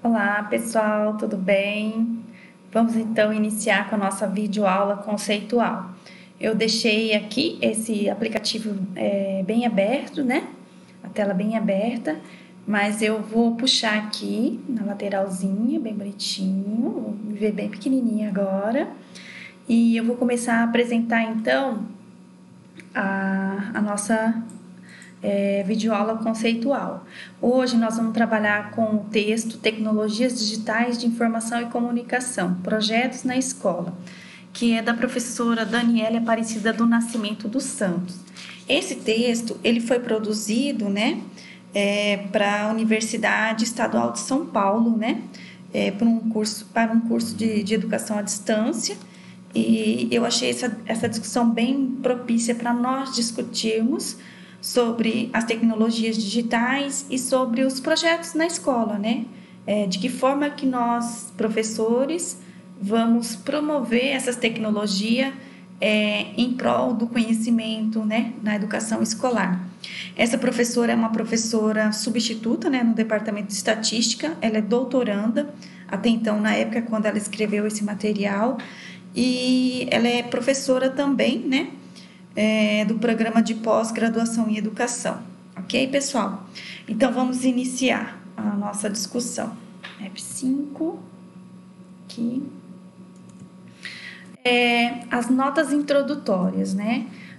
Olá, pessoal, tudo bem? Vamos então iniciar com a nossa videoaula conceitual. Eu deixei aqui esse aplicativo bem aberto, né? A tela bem aberta, mas eu vou puxar aqui na lateralzinha, bem bonitinho, vou me ver bem pequenininha agora. E eu vou começar a apresentar então a nossa videoaula conceitual. Hoje nós vamos trabalhar com o texto Tecnologias Digitais de Informação e Comunicação, Projetos na Escola, que é da professora Daniela Aparecida do Nascimento dos Santos. Esse texto ele foi produzido, para a Universidade Estadual de São Paulo, para um curso de educação à distância. E eu achei essa discussão bem propícia para nós discutirmos sobre as tecnologias digitais e sobre os projetos na escola, de que forma que nós, professores, vamos promover essas tecnologias em prol do conhecimento, na educação escolar. Essa professora é uma professora substituta, no Departamento de Estatística, ela é doutoranda, até então, na época, quando ela escreveu esse material, e ela é professora também, do programa de pós-graduação em educação. Ok, pessoal? Então, vamos iniciar a nossa discussão. F5, aqui. As notas introdutórias,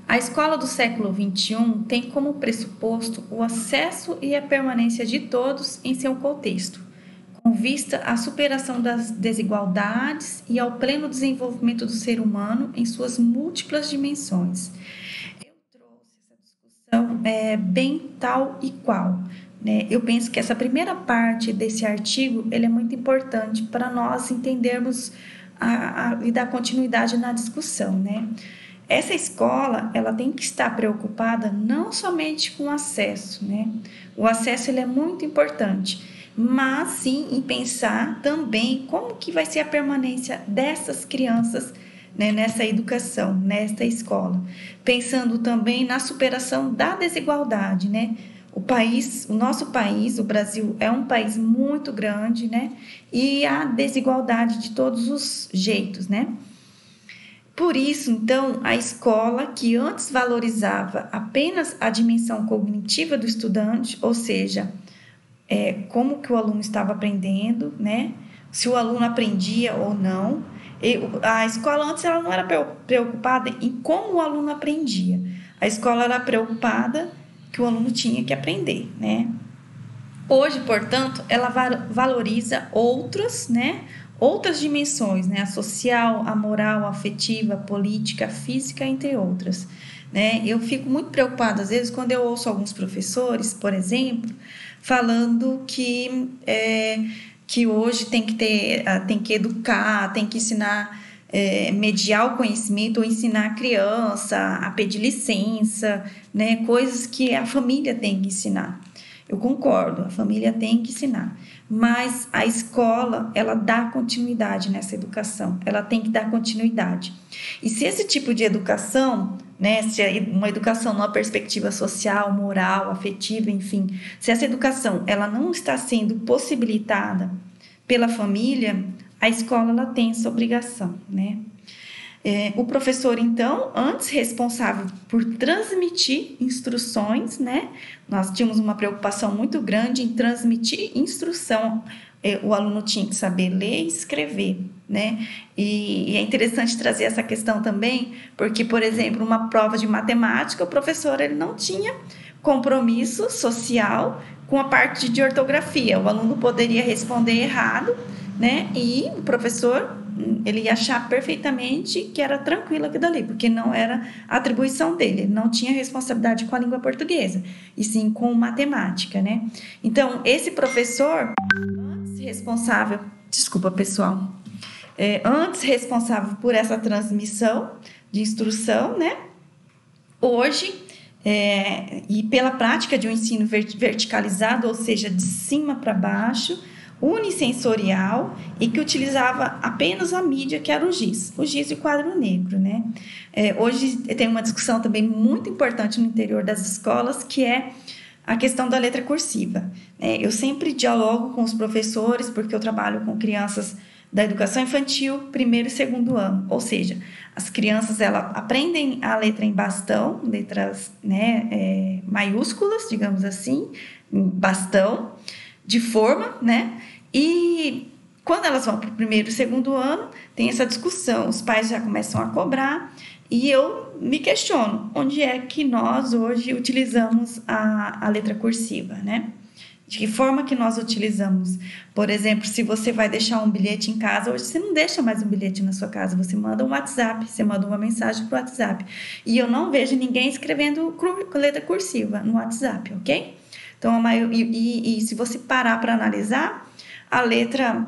A escola do século XXI tem como pressuposto o acesso e a permanência de todos em seu contexto, com vista à superação das desigualdades e ao pleno desenvolvimento do ser humano em suas múltiplas dimensões. Eu trouxe essa discussão bem tal e qual. Eu penso que essa primeira parte desse artigo ele é muito importante para nós entendermos e dar continuidade na discussão. Essa escola ela tem que estar preocupada não somente com o acesso. O acesso ele é muito importante, mas sim em pensar também como que vai ser a permanência dessas crianças nessa educação, nesta escola. Pensando também na superação da desigualdade, O nosso país, o Brasil, é um país muito grande, E há desigualdade de todos os jeitos, Por isso, então, a escola que antes valorizava apenas a dimensão cognitiva do estudante, ou seja, como que o aluno estava aprendendo, se o aluno aprendia ou não. A escola antes ela não era preocupada em como o aluno aprendia. A escola era preocupada que o aluno tinha que aprender, Hoje, portanto, ela valoriza outras dimensões, a social, a moral, a afetiva, a política, a física, entre outras. Eu fico muito preocupada, às vezes, quando eu ouço alguns professores, por exemplo, falando que hoje tem que educar, tem que ensinar, mediar o conhecimento ou ensinar a criança a pedir licença, coisas que a família tem que ensinar. Eu concordo, a família tem que ensinar, mas a escola, ela dá continuidade nessa educação, ela tem que dar continuidade. E se esse tipo de educação, se é uma educação numa perspectiva social, moral, afetiva, enfim, se essa educação ela não está sendo possibilitada pela família, a escola ela tem essa obrigação, O professor, então, antes responsável por transmitir instruções, Nós tínhamos uma preocupação muito grande em transmitir instrução. O aluno tinha que saber ler e escrever, E é interessante trazer essa questão também, porque, por exemplo, uma prova de matemática, o professor ele não tinha compromisso social com a parte de ortografia. O aluno poderia responder errado, E o professor ele ia achar perfeitamente que era tranquilo aquilo dali, porque não era atribuição dele, ele não tinha responsabilidade com a língua portuguesa, e sim com matemática, Então, esse professor, antes responsável por essa transmissão de instrução, Hoje, e pela prática de um ensino verticalizado, ou seja, de cima para baixo, unissensorial e que utilizava apenas a mídia, que era o giz e o quadro negro, Hoje tem uma discussão também muito importante no interior das escolas, que é a questão da letra cursiva, né? Eu sempre dialogo com os professores, porque eu trabalho com crianças da educação infantil, primeiro e segundo ano, ou seja, as crianças elas aprendem a letra em bastão, letras, né, maiúsculas, digamos assim, em bastão, de forma, né? E quando elas vão para o primeiro e segundo ano, tem essa discussão, os pais já começam a cobrar, e eu me questiono, onde é que nós hoje utilizamos a letra cursiva, né? De que forma que nós utilizamos? Por exemplo, se você vai deixar um bilhete em casa, hoje você não deixa mais um bilhete na sua casa, você manda um WhatsApp, você manda uma mensagem para o WhatsApp. E eu não vejo ninguém escrevendo com letra cursiva no WhatsApp, ok? Então, se você parar para analisar, a letra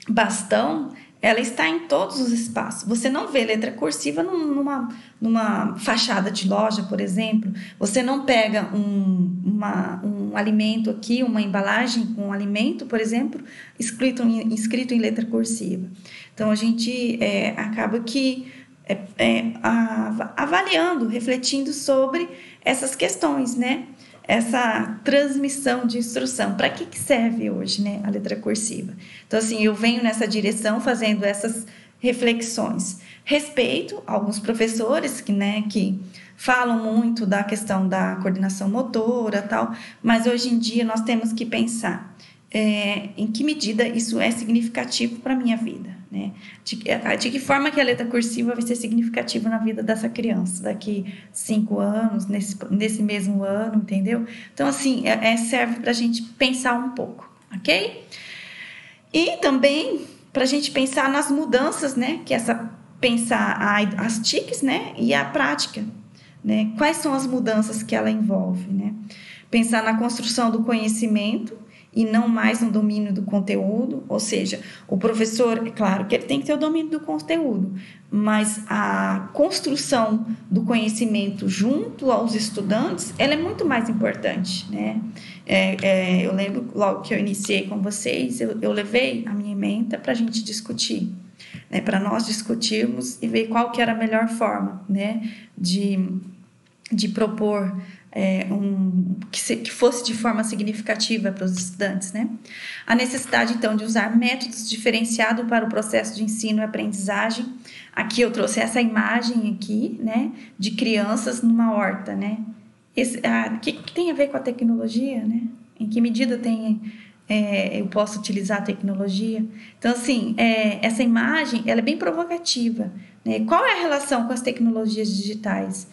bastão, ela está em todos os espaços. Você não vê letra cursiva numa fachada de loja, por exemplo. Você não pega um alimento aqui, uma embalagem com um alimento, por exemplo, escrito em letra cursiva. Então, a gente acaba que avaliando, refletindo sobre essas questões, né? Essa transmissão de instrução. Para que serve hoje, né, a letra cursiva? Então, assim, eu venho nessa direção fazendo essas reflexões. Respeito alguns professores que falam muito da questão da coordenação motora, tal, mas hoje em dia nós temos que pensar em que medida isso é significativo para a minha vida, né? De que forma que a letra cursiva vai ser significativa na vida dessa criança daqui 5 anos, nesse mesmo ano, entendeu? Então, assim, serve para a gente pensar um pouco, ok? E também para a gente pensar nas mudanças, né? Pensar as TICs, né? E a prática, né? Quais são as mudanças que ela envolve, né? Pensar na construção do conhecimento e não mais no domínio do conteúdo, ou seja, o professor, é claro que ele tem que ter o domínio do conteúdo, mas a construção do conhecimento junto aos estudantes, ela é muito mais importante, né? Eu lembro logo que eu iniciei com vocês, eu levei a minha ementa para a gente discutir, né? Para nós discutirmos e ver qual que era a melhor forma, né? De propor que fosse de forma significativa para os estudantes, né? A necessidade, então, de usar métodos diferenciados para o processo de ensino e aprendizagem. Aqui eu trouxe essa imagem aqui, né? De crianças numa horta, né? Que tem a ver com a tecnologia, né? Em que medida eu posso utilizar a tecnologia? Então, assim, essa imagem, ela é bem provocativa, né? Qual é a relação com as tecnologias digitais?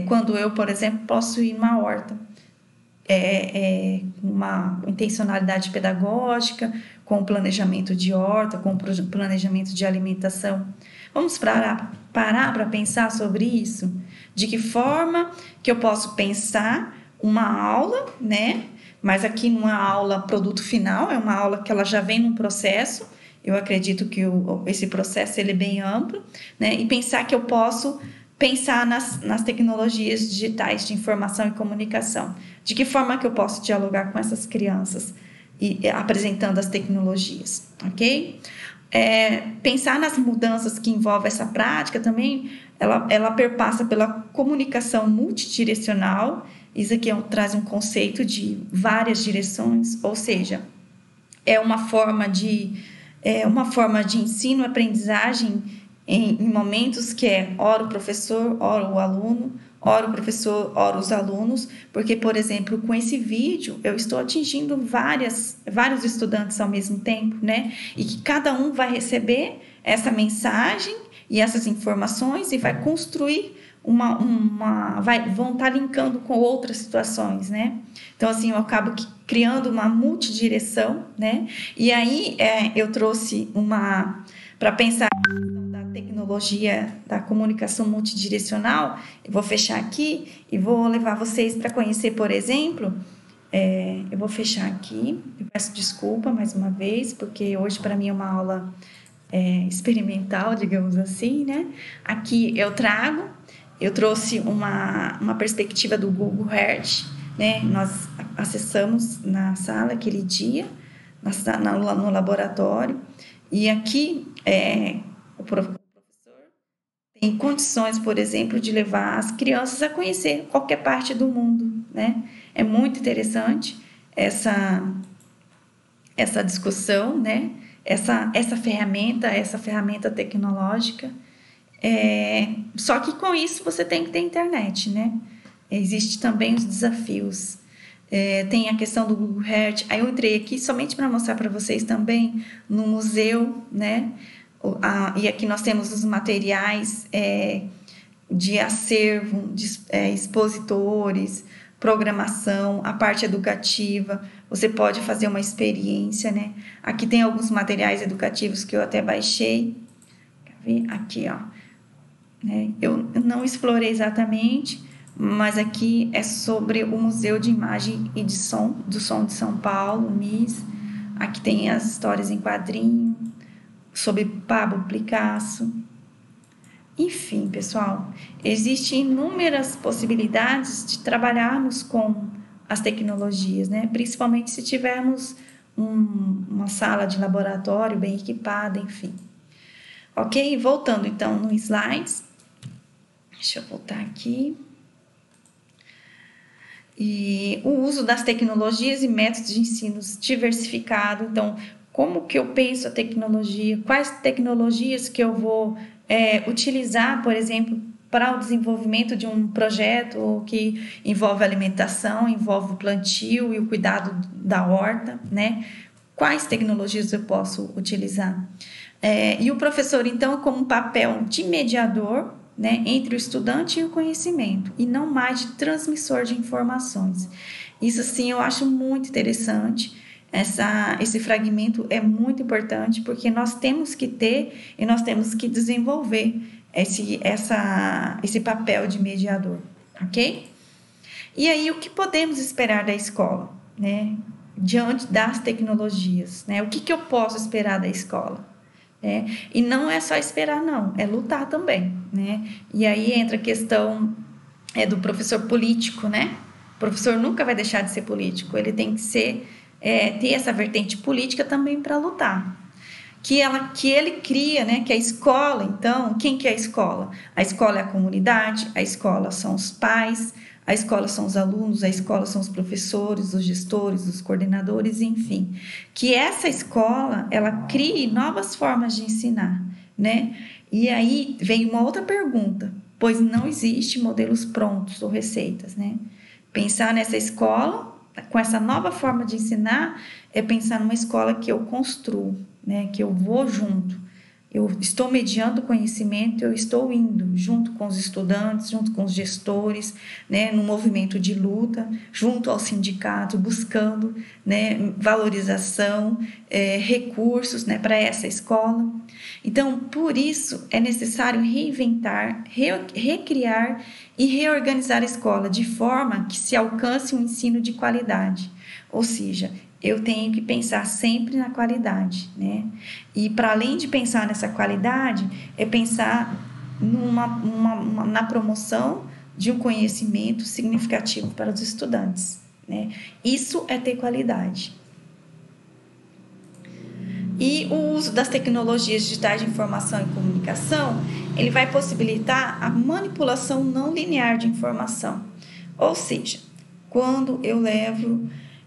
Quando eu, por exemplo, posso ir numa horta, uma intencionalidade pedagógica, com planejamento de horta, com planejamento de alimentação. Vamos parar para pensar sobre isso? De que forma que eu posso pensar uma aula, né? Mas aqui numa aula produto final, é uma aula que ela já vem num processo. Eu acredito que esse processo ele é bem amplo, né? E pensar que eu posso pensar nas tecnologias digitais de informação e comunicação. De que forma que eu posso dialogar com essas crianças e apresentando as tecnologias, ok? Pensar nas mudanças que envolvem essa prática também, ela perpassa pela comunicação multidirecional. Isso aqui traz um conceito de várias direções, ou seja, é uma forma de ensino e aprendizagem em momentos que ora o professor, ora o aluno, ora o professor, ora os alunos, porque, por exemplo, com esse vídeo eu estou atingindo vários estudantes ao mesmo tempo, né? E que cada um vai receber essa mensagem e essas informações e vai construir vão estar linkando com outras situações, né? Então, assim, eu acabo criando uma multidireção, né? E aí eu trouxe para pensar da tecnologia da comunicação multidirecional. Eu vou fechar aqui e vou levar vocês para conhecer, por exemplo, eu vou fechar aqui, eu peço desculpa mais uma vez, porque hoje para mim é uma aula experimental, digamos assim, né? Aqui eu trouxe uma perspectiva do Google Earth, né? Nós acessamos na sala aquele dia, no laboratório, e aqui o professor tem condições, por exemplo, de levar as crianças a conhecer qualquer parte do mundo, né? É muito interessante essa discussão, né? Essa ferramenta tecnológica. Só que com isso você tem que ter internet, né? Existe também os desafios. Tem a questão do Google Earth. Aí eu entrei aqui somente para mostrar para vocês também no museu, né? E aqui nós temos os materiais de acervo, de expositores, programação, a parte educativa. Você pode fazer uma experiência, né? Aqui tem alguns materiais educativos que eu até baixei. Quer ver? Aqui, ó. Eu não explorei exatamente, mas aqui é sobre o Museu de Imagem e de Som, do Som de São Paulo, MIS. Aqui tem as histórias em quadrinho, sobre Pablo Picasso. Enfim, pessoal, existem inúmeras possibilidades de trabalharmos com as tecnologias, né? Principalmente se tivermos uma sala de laboratório bem equipada, enfim. Ok? Voltando então no slides. Deixa eu voltar aqui. E o uso das tecnologias e métodos de ensino diversificado. Então, como que eu penso a tecnologia? Quais tecnologias que eu vou utilizar, por exemplo, para o desenvolvimento de um projeto que envolve alimentação, envolve o plantio e o cuidado da horta, né? Quais tecnologias eu posso utilizar? E o professor, então, como um papel de mediador, né, entre o estudante e o conhecimento, e não mais de transmissor de informações. Isso, sim, eu acho muito interessante. Esse fragmento é muito importante, porque nós temos que ter e nós temos que desenvolver esse papel de mediador, ok? E aí, o que podemos esperar da escola, né, diante das tecnologias, né? O que eu posso esperar da escola? E não é só esperar, não, é lutar também, né? E aí entra a questão do professor político, né? O professor nunca vai deixar de ser político, ele tem que ter essa vertente política também para lutar. Que ele cria, né? Que a escola, então, quem que é a escola? A escola é a comunidade, a escola são os pais, a escola são os alunos, a escola são os professores, os gestores, os coordenadores, enfim. Que essa escola, ela crie novas formas de ensinar, né? E aí vem uma outra pergunta, pois não existe modelos prontos ou receitas, né? Pensar nessa escola, com essa nova forma de ensinar, é pensar numa escola que eu construo, né? Que eu vou junto. Eu estou mediando o conhecimento, eu estou indo junto com os estudantes, junto com os gestores, né, no movimento de luta, junto ao sindicato, buscando, né, valorização, recursos, né, para essa escola. Então, por isso, é necessário reinventar, recriar e reorganizar a escola de forma que se alcance um ensino de qualidade. Ou seja, eu tenho que pensar sempre na qualidade, né? E para além de pensar nessa qualidade, é pensar na promoção de um conhecimento significativo para os estudantes, né? Isso é ter qualidade. E o uso das tecnologias digitais de informação e comunicação, ele vai possibilitar a manipulação não linear de informação. Ou seja, quando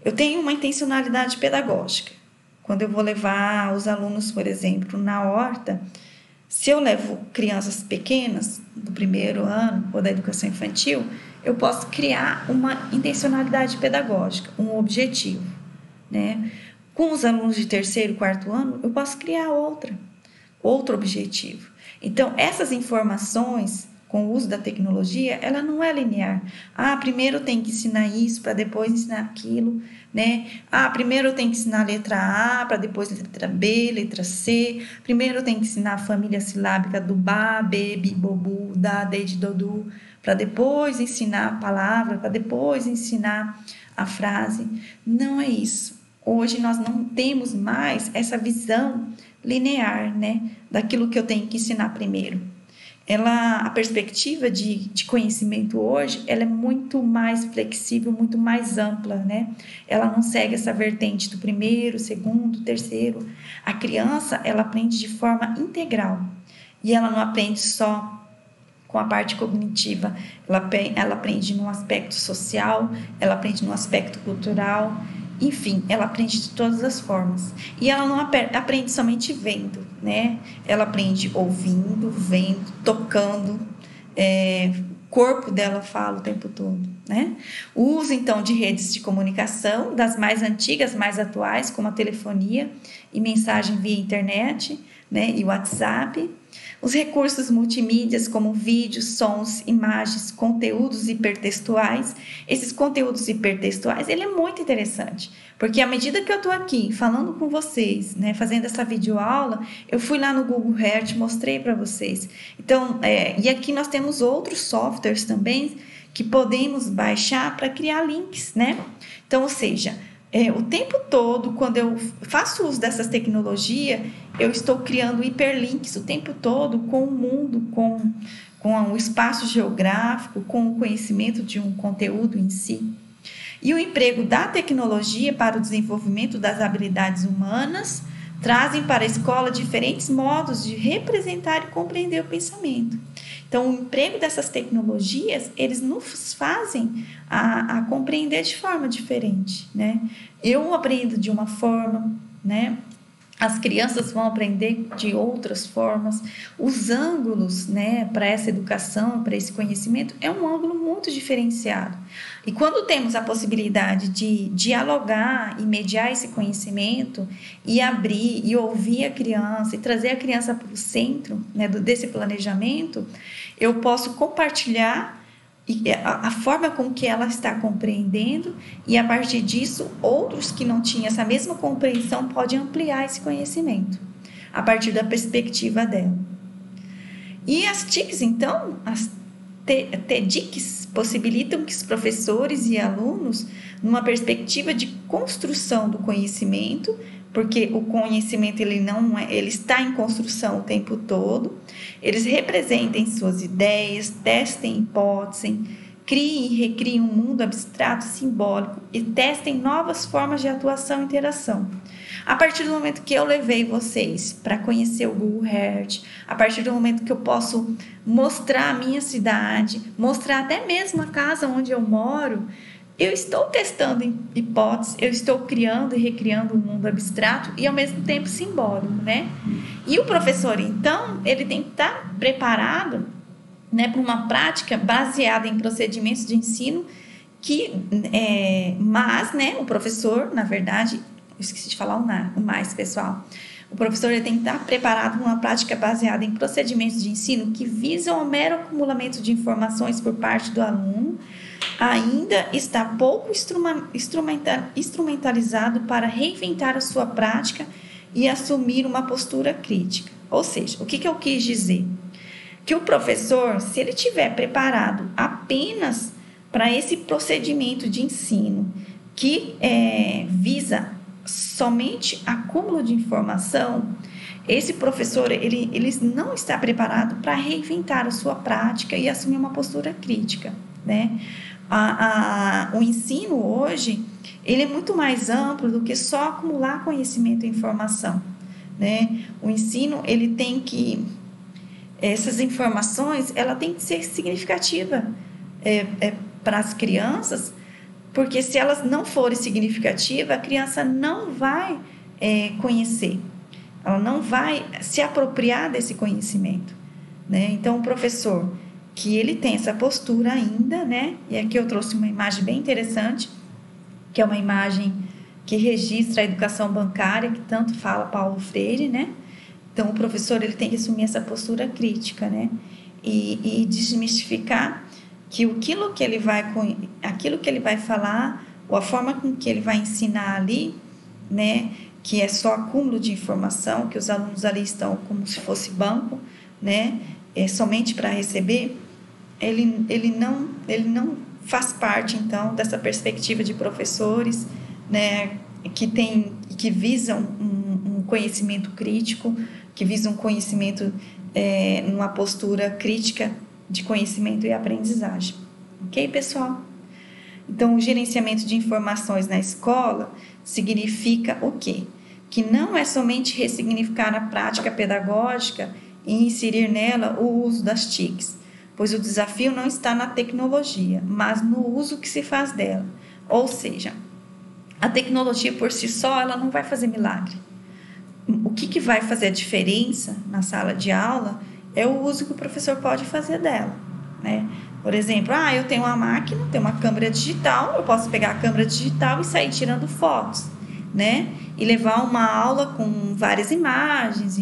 eu tenho uma intencionalidade pedagógica. Quando eu vou levar os alunos, por exemplo, na horta, se eu levo crianças pequenas, do primeiro ano ou da educação infantil, eu posso criar uma intencionalidade pedagógica, um objetivo, né? Com os alunos de terceiro e quarto ano, eu posso criar outro objetivo. Então, essas informações, com o uso da tecnologia, ela não é linear. Primeiro tem que ensinar isso para depois ensinar aquilo, né? Primeiro eu tenho que ensinar a letra A, para depois a letra B, letra C. Primeiro eu tenho que ensinar a família silábica do Ba, Bebi, Bobu, Da, Dede, Dodu, para depois ensinar a palavra, para depois ensinar a frase. Não é isso. Hoje nós não temos mais essa visão linear, né? Daquilo que eu tenho que ensinar primeiro. A perspectiva de conhecimento hoje, ela é muito mais flexível, muito mais ampla, né? Ela não segue essa vertente do primeiro, segundo, terceiro. A criança, ela aprende de forma integral. E ela não aprende só com a parte cognitiva, ela aprende no aspecto social, ela aprende no aspecto cultural, enfim, ela aprende de todas as formas. E ela não aprende somente vendo, né? Ela aprende ouvindo, vendo, tocando, o corpo dela fala o tempo todo, né? O uso, então, de redes de comunicação, das mais antigas, mais atuais, como a telefonia e mensagem via internet, né? E WhatsApp. Os recursos multimídias, como vídeos, sons, imagens, conteúdos hipertextuais. Esses conteúdos hipertextuais, ele é muito interessante, porque à medida que eu estou aqui falando com vocês, né, fazendo essa videoaula, eu fui lá no Google Earth, mostrei para vocês. Então, e aqui nós temos outros softwares também que podemos baixar para criar links, né? Então, ou seja, o tempo todo, quando eu faço uso dessas tecnologias, eu estou criando hiperlinks o tempo todo com o mundo, com o espaço geográfico, com o conhecimento de um conteúdo em si. E o emprego da tecnologia para o desenvolvimento das habilidades humanas trazem para a escola diferentes modos de representar e compreender o pensamento. Então, o emprego dessas tecnologias, eles nos fazem a compreender de forma diferente, né? Eu aprendo de uma forma, né? As crianças vão aprender de outras formas. Os ângulos, né, para essa educação, para esse conhecimento, é um ângulo muito diferenciado. E quando temos a possibilidade de dialogar e mediar esse conhecimento e abrir e ouvir a criança e trazer a criança para o centro, né, desse planejamento, eu posso compartilhar a forma com que ela está compreendendo, e a partir disso outros que não tinham essa mesma compreensão podem ampliar esse conhecimento a partir da perspectiva dela. E as TICs, então, as TEDx, possibilitam que os professores e alunos, numa perspectiva de construção do conhecimento, porque o conhecimento ele está em construção o tempo todo, eles representem suas ideias, testem hipóteses, criem e recriem um mundo abstrato simbólico e testem novas formas de atuação e interação. A partir do momento que eu levei vocês para conhecer o Google Earth, a partir do momento que eu posso mostrar a minha cidade, mostrar até mesmo a casa onde eu moro, eu estou testando hipóteses, eu estou criando e recriando um mundo abstrato e ao mesmo tempo simbólico, né? E o professor, então, ele tem que estar preparado, né, para uma prática baseada em procedimentos de ensino mas, né, o professor, na verdade, eu esqueci de falar o mais, pessoal. O professor ele tem que estar preparado para uma prática baseada em procedimentos de ensino que visam o mero acumulamento de informações por parte do aluno, ainda está pouco instrumentalizado para reinventar a sua prática e assumir uma postura crítica. Ou seja, o que eu quis dizer? Que o professor, se ele estiver preparado apenas para esse procedimento de ensino que visa somente acúmulo de informação, esse professor ele não está preparado para reinventar a sua prática e assumir uma postura crítica, né? O ensino hoje ele é muito mais amplo do que só acumular conhecimento e informação, né? O ensino ele tem que essas informações ela tem que ser significativa para as crianças, porque se elas não forem significativas, a criança não vai conhecer, ela não vai se apropriar desse conhecimento, né? Então, o professor que ele tem essa postura ainda, né? E aqui eu trouxe uma imagem bem interessante, que é uma imagem que registra a educação bancária, que tanto fala Paulo Freire, né? Então, o professor ele tem que assumir essa postura crítica, né? E desmistificar que aquilo que ele vai falar, ou a forma com que ele vai ensinar ali, né? Que é só acúmulo de informação, que os alunos ali estão como se fosse banco, né? Somente para receber, ele não faz parte, então, dessa perspectiva de professores, né? Que visam um conhecimento crítico, que visam um conhecimento numa postura crítica de conhecimento e aprendizagem. Ok, pessoal? Então, o gerenciamento de informações na escola significa o quê? Que não é somente ressignificar a prática pedagógica e inserir nela o uso das TICs, pois o desafio não está na tecnologia, mas no uso que se faz dela. Ou seja, a tecnologia por si só, ela não vai fazer milagre. O que vai fazer a diferença na sala de aula é o uso que o professor pode fazer dela, né? Por exemplo, eu tenho uma máquina, tenho uma câmera digital, eu posso pegar a câmera digital e sair tirando fotos, né? E levar uma aula com várias imagens.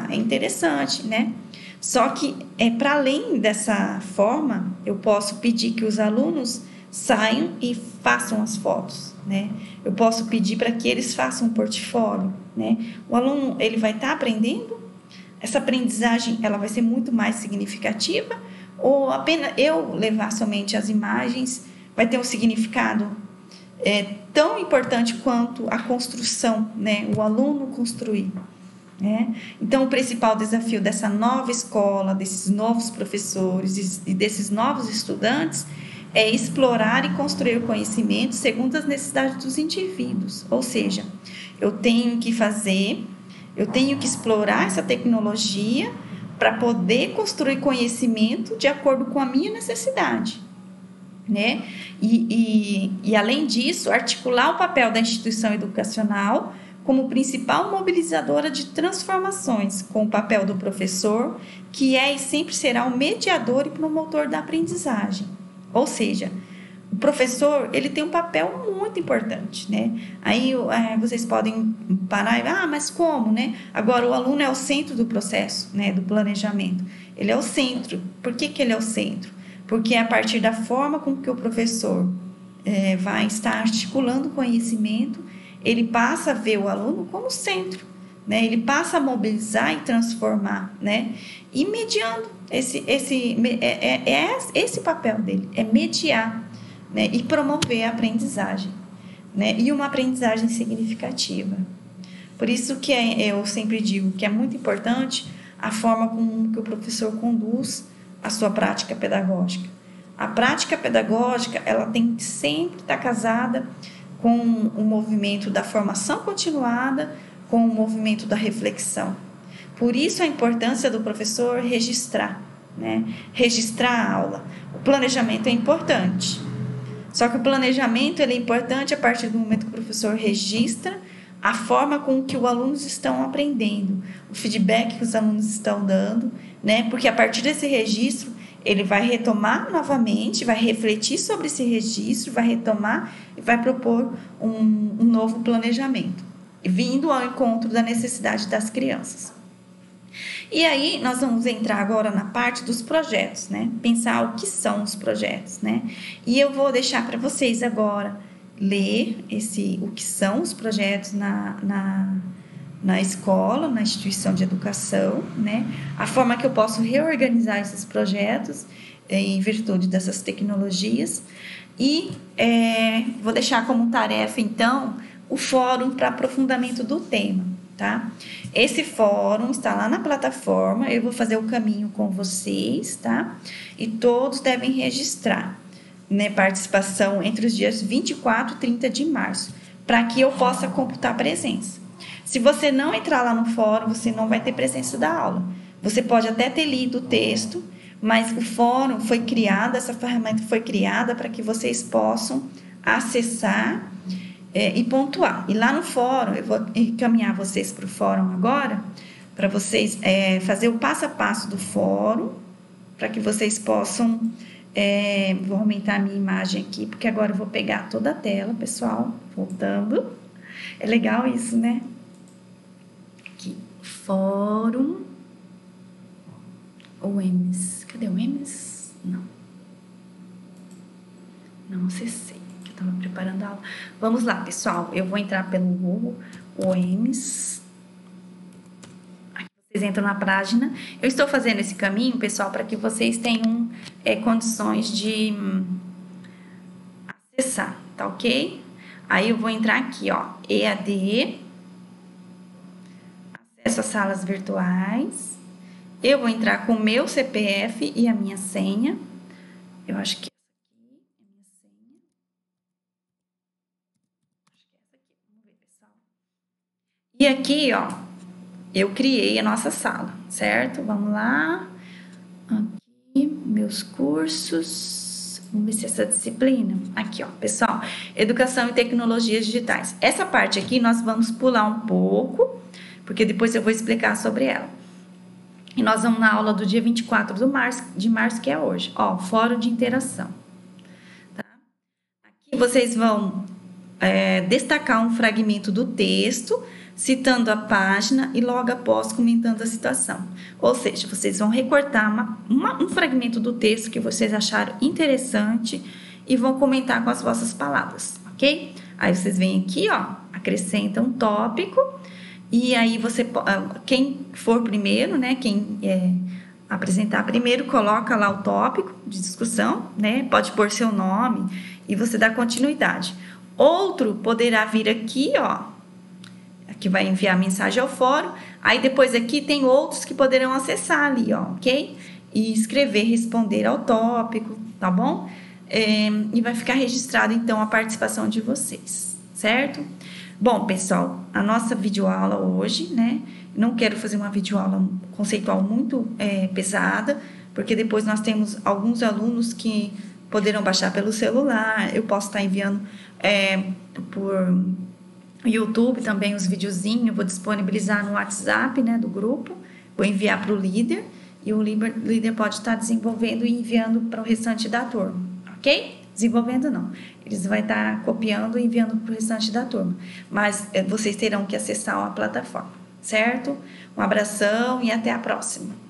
É interessante, né? Só que, para além dessa forma, eu posso pedir que os alunos saiam e façam as fotos, né? Eu posso pedir para que eles façam um portfólio, né? O aluno, ele vai estar aprendendo, essa aprendizagem, ela vai ser muito mais significativa, ou apenas eu levar somente as imagens vai ter um significado tão importante quanto a construção, né? O aluno construir, né? Então, o principal desafio dessa nova escola, desses novos professores e desses novos estudantes é explorar e construir o conhecimento segundo as necessidades dos indivíduos. Ou seja, eu tenho que explorar essa tecnologia para poder construir conhecimento de acordo com a minha necessidade, né? E além disso, articular o papel da instituição educacional como principal mobilizadora de transformações, com o papel do professor, que é e sempre será o mediador e promotor da aprendizagem. Ou seja, o professor, ele tem um papel muito importante, né? Aí vocês podem parar e mas como, né? Agora, o aluno é o centro do processo, né? Do planejamento. Ele é o centro. Por que ele é o centro? Porque é a partir da forma com que o professor vai estar articulando o conhecimento, ele passa a ver o aluno como centro, né? Ele passa a mobilizar e transformar, né? E mediando, esse papel dele, é mediar, né? E promover a aprendizagem, né? E uma aprendizagem significativa. Por isso que eu sempre digo que é muito importante a forma com que o professor conduz a sua prática pedagógica. A prática pedagógica, ela tem que sempre estar casada com o movimento da formação continuada, com o movimento da reflexão. Por isso a importância do professor registrar, né? Registrar a aula. O planejamento é importante. Só que o planejamento ele é importante a partir do momento que o professor registra a forma com que os alunos estão aprendendo, o feedback que os alunos estão dando, né? Porque a partir desse registro, ele vai retomar novamente, vai refletir sobre esse registro, vai retomar e vai propor um novo planejamento, vindo ao encontro da necessidade das crianças. E aí, nós vamos entrar agora na parte dos projetos, né? Pensar o que são os projetos, né? E eu vou deixar para vocês agora ler o que são os projetos na escola, na instituição de educação, né? A forma que eu posso reorganizar esses projetos em virtude dessas tecnologias. E vou deixar como tarefa, então, o fórum para aprofundamento do tema, tá? Esse fórum está lá na plataforma, eu vou fazer o caminho com vocês, tá? E todos devem registrar, né, participação entre os dias 24 e 30 de março, para que eu possa computar a presença. Se você não entrar lá no fórum, você não vai ter presença da aula. Você pode até ter lido o texto, mas o fórum foi criado, essa ferramenta foi criada para que vocês possam acessar e pontuar. E lá no fórum, eu vou encaminhar vocês para o fórum agora, para vocês fazer o passo a passo do fórum, para que vocês possam... vou aumentar a minha imagem aqui, porque agora eu vou pegar toda a tela, pessoal, voltando. É legal isso, né? Aqui, fórum. O EMS. Cadê o EMS? Não acessei, que eu estava preparando a aula. Vamos lá, pessoal. Eu vou entrar pelo Google, o EMS. Aqui vocês entram na página. Eu estou fazendo esse caminho, pessoal, para que vocês tenham condições de acessar, tá ok? Aí eu vou entrar aqui, ó, EAD, acesso às salas virtuais. Eu vou entrar com o meu CPF e a minha senha. Eu acho que essa aqui é a minha senha. Acho que é essa aqui. Vamos ver, pessoal. E aqui, ó, eu criei a nossa sala, certo? Vamos lá. Aqui, meus cursos. Vamos ver se essa disciplina. Aqui, ó, pessoal. Educação e tecnologias digitais. Essa parte aqui nós vamos pular um pouco, porque depois eu vou explicar sobre ela. E nós vamos na aula do dia 24 de março, que é hoje. Ó, fórum de interação. Tá? Aqui vocês vão destacar um fragmento do texto, citando a página e logo após comentando a citação. Ou seja, vocês vão recortar um fragmento do texto que vocês acharam interessante e vão comentar com as vossas palavras, ok? Aí vocês vêm aqui, ó, acrescenta um tópico e aí quem for primeiro, né, quem apresentar primeiro, coloca lá o tópico de discussão, né, pode pôr seu nome e você dá continuidade. Outro poderá vir aqui, ó, que vai enviar mensagem ao fórum, aí depois aqui tem outros que poderão acessar ali, ó, ok? E escrever, responder ao tópico, tá bom? E vai ficar registrado, então, a participação de vocês, certo? Bom, pessoal, a nossa videoaula hoje, né? Não quero fazer uma videoaula conceitual muito pesada, porque depois nós temos alguns alunos que poderão baixar pelo celular, eu posso estar enviando por YouTube também os videozinhos, vou disponibilizar no WhatsApp, né, do grupo, vou enviar para o líder e o líder pode estar desenvolvendo e enviando para o restante da turma, ok? Desenvolvendo não, eles vão estar copiando e enviando para o restante da turma, mas vocês terão que acessar a plataforma, certo? Um abração e até a próxima.